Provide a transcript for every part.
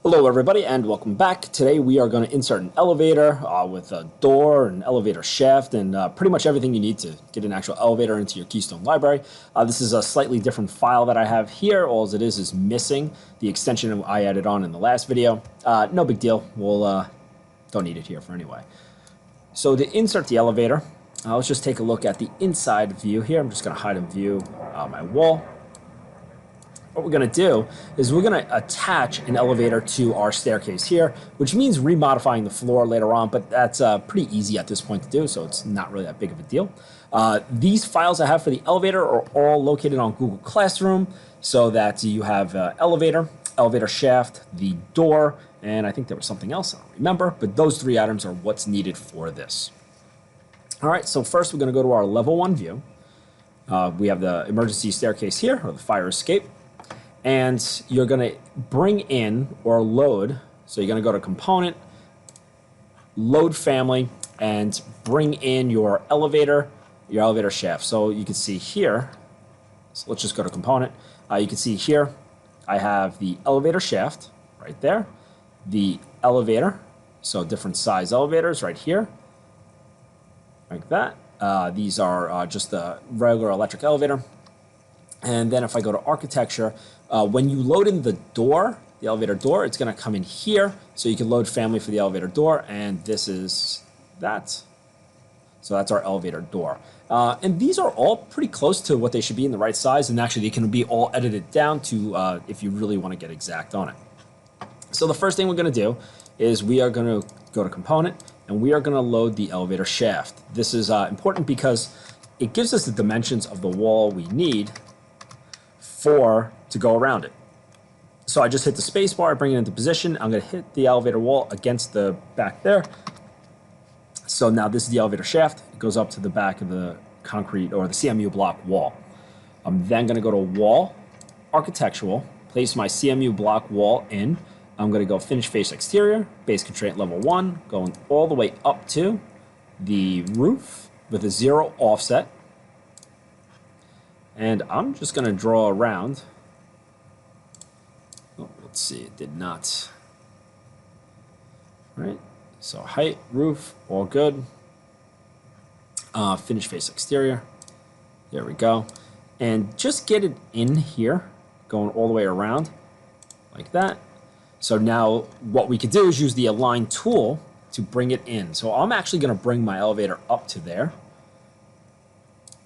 Hello everybody and welcome back. Today we are going to insert an elevator with a door, an elevator shaft, and pretty much everything you need to get an actual elevator into your Keystone library. This is a slightly different file that I have here. All it is missing the extension I added on in the last video. No big deal. We'll don't need it here for anyway. So to insert the elevator, let's just take a look at the inside view here. I'm just going to hide in view my wall. What we're going to do is we're going to attach an elevator to our staircase here, which means remodifying the floor later on, but that's pretty easy at this point to do, so it's not really that big of a deal. These files I have for the elevator are all located on Google Classroom, so that you have elevator shaft, the door, and I think there was something else, I don't remember, but those three items are what's needed for this. All right, so first we're going to go to our level 1 view. We have the emergency staircase here, or the fire escape. And you're going to bring in or load, so you're going to go to component, load family, and bring in your elevator shaft. So you can see here, so let's just go to component. You can see here, I have the elevator shaft right there, the elevator, so different size elevators right here, like that. These are just the regular electric elevator. And then if I go to architecture, when you load in the door, the elevator door, it's going to come in here. So you can load family for the elevator door. And this is that. So that's our elevator door. And these are all pretty close to what they should be in the right size. And actually, they can be all edited down to if you really want to get exact on it. So the first thing we're going to do is we are going to go to component. And we are going to load the elevator shaft. This is important because it gives us the dimensions of the wall we need to go around it. So I just hit the space bar, bring it into position. I'm going to hit the elevator wall against the back there. So now this is the elevator shaft. It goes up to the back of the concrete or the CMU block wall. I'm then going to go to wall, architectural, place my CMU block wall in. I'm going to go finish face exterior, base constraint level 1, going all the way up to the roof with a 0 offset. And I'm just going to draw around. Oh, let's see, it did not. All right, so height, roof, all good. Finish face exterior. There we go. And just get it in here, going all the way around like that. So now what we could do is use the align tool to bring it in. So I'm actually going to bring my elevator up to there.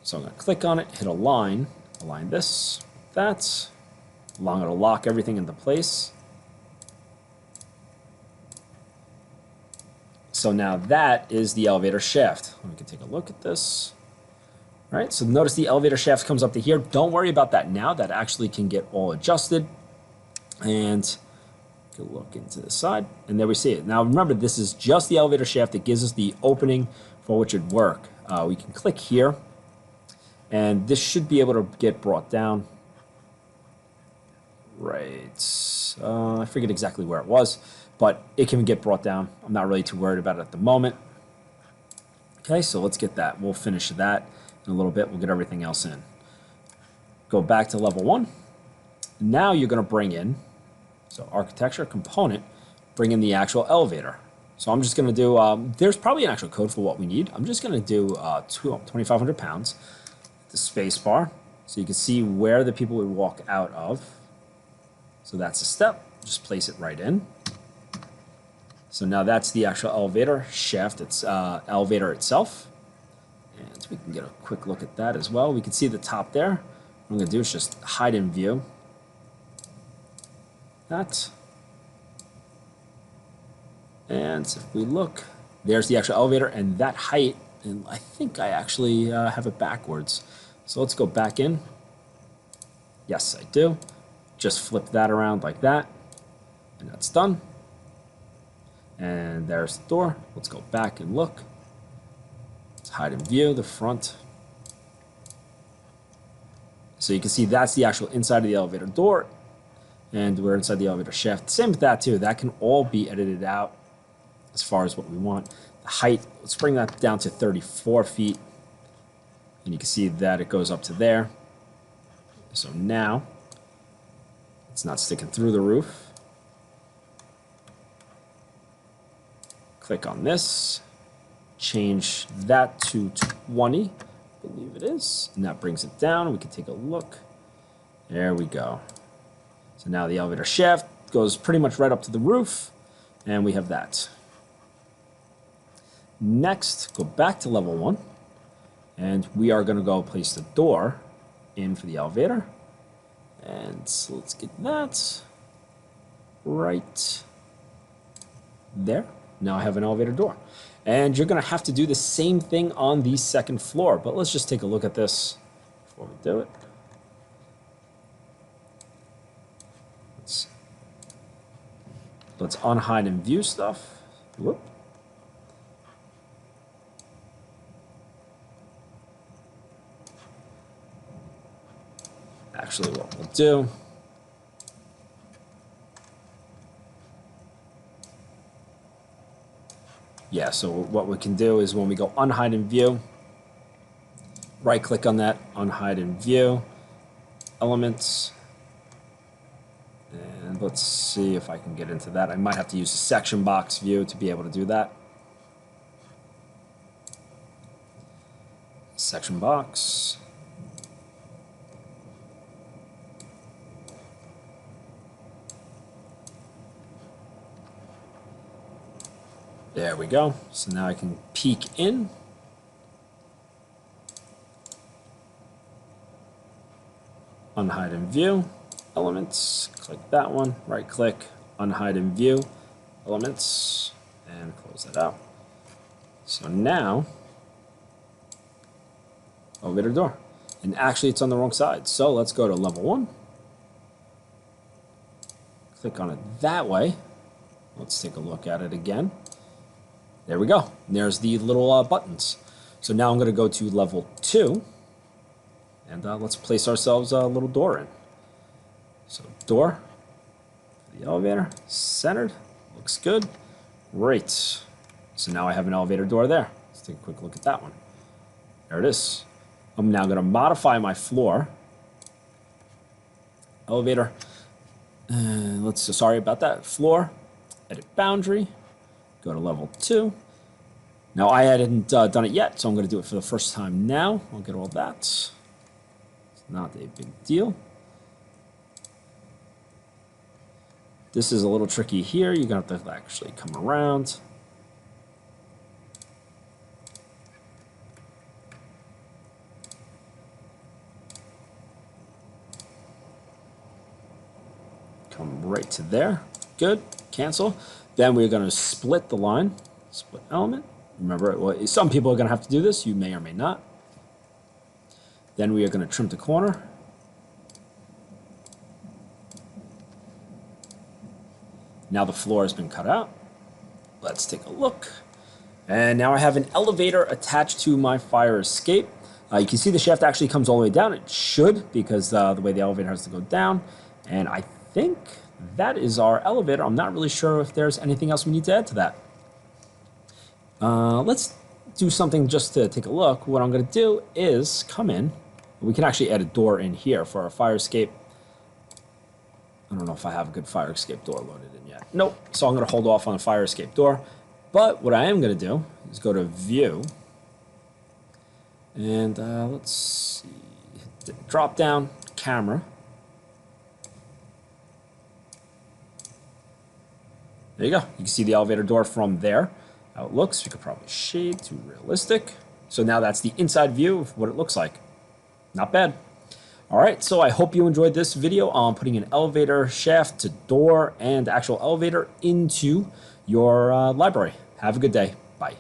So I'm going to click on it, hit align this, that. Along it'll lock everything into place. So now that is the elevator shaft. We can take a look at this. All right, so notice the elevator shaft comes up to here. Don't worry about that now. That actually can get all adjusted. And take a look into the side, and there we see it. Now remember, this is just the elevator shaft that gives us the opening for which it work. We can click here. And this should be able to get brought down. Right. I forget exactly where it was, but it can get brought down. I'm not really too worried about it at the moment. Okay, so let's get that. We'll finish that in a little bit. We'll get everything else in. Go back to level 1. Now you're going to bring in, so architecture component, bring in the actual elevator. So I'm just going to do, there's probably an actual code for what we need. I'm just going to do 2,500 pounds. The space bar, so you can see where the people would walk out of. So that's a step. Just place it right in. So now that's the actual elevator shaft. It's elevator itself. And we can get a quick look at that as well. We can see the top there. What I'm going to do is just hide in view. That. And if we look, there's the actual elevator and that height. And I think I actually have it backwards. So let's go back in. Yes, I do. Just flip that around like that. And that's done. And there's the door. Let's go back and look. Let's hide in view, the front. So you can see that's the actual inside of the elevator door. And we're inside the elevator shaft. Same with that too. That can all be edited out as far as what we want. The height, let's bring that down to 34 feet. And you can see that it goes up to there. So now it's not sticking through the roof. Click on this, change that to 20, I believe it is, and that brings it down. We can take a look. There we go. So now the elevator shaft goes pretty much right up to the roof, and we have that. Next, go back to level 1, and we are going to go place the door in for the elevator. And so let's get that right there. Now I have an elevator door. And you're going to have to do the same thing on the second floor, but let's just take a look at this before we do it. Let's unhide and view stuff. Whoop. Actually, what we'll do, yeah, so what we can do is when we go unhide and view, right click on that, unhide and view, elements, and let's see if I can get into that. I might have to use the section box view to be able to do that. Section box. There we go. So now I can peek in. Unhide and view, elements, click that one, right click, unhide and view, elements, and close that out. So now, elevator door. And actually it's on the wrong side. So let's go to level 1. Click on it that way. Let's take a look at it again. There we go. And there's the little buttons. So now I'm going to go to level 2, and let's place ourselves a little door in. So door, the elevator, centered, looks good. Great. So now I have an elevator door there. Let's take a quick look at that one. There it is. I'm now going to modify my floor. Elevator. Sorry about that. Floor, edit boundary. Go to level 2. Now I hadn't done it yet, so I'm going to do it for the first time now. I'll get all that. It's not a big deal. This is a little tricky here. You're going to have to actually come around. Come right to there. Good. Cancel. Then we're going to split the line, split element. Remember, well, some people are going to have to do this. You may or may not. Then we are going to trim the corner. Now the floor has been cut out. Let's take a look. And now I have an elevator attached to my fire escape. You can see the shaft actually comes all the way down. It should, because the way the elevator has to go down. And I think that is our elevator. I'm not really sure if there's anything else we need to add to that. Let's do something just to take a look. What I'm going to do is come in. We can actually add a door in here for our fire escape. I don't know if I have a good fire escape door loaded in yet. Nope. So I'm going to hold off on the fire escape door. But what I am going to do is go to View. And let's see. Drop down, Camera. There you go. You can see the elevator door from there. How it looks. We could probably shade to realistic. So now that's the inside view of what it looks like. Not bad. All right, so I hope you enjoyed this video on putting an elevator shaft to door and actual elevator into your library. Have a good day. Bye.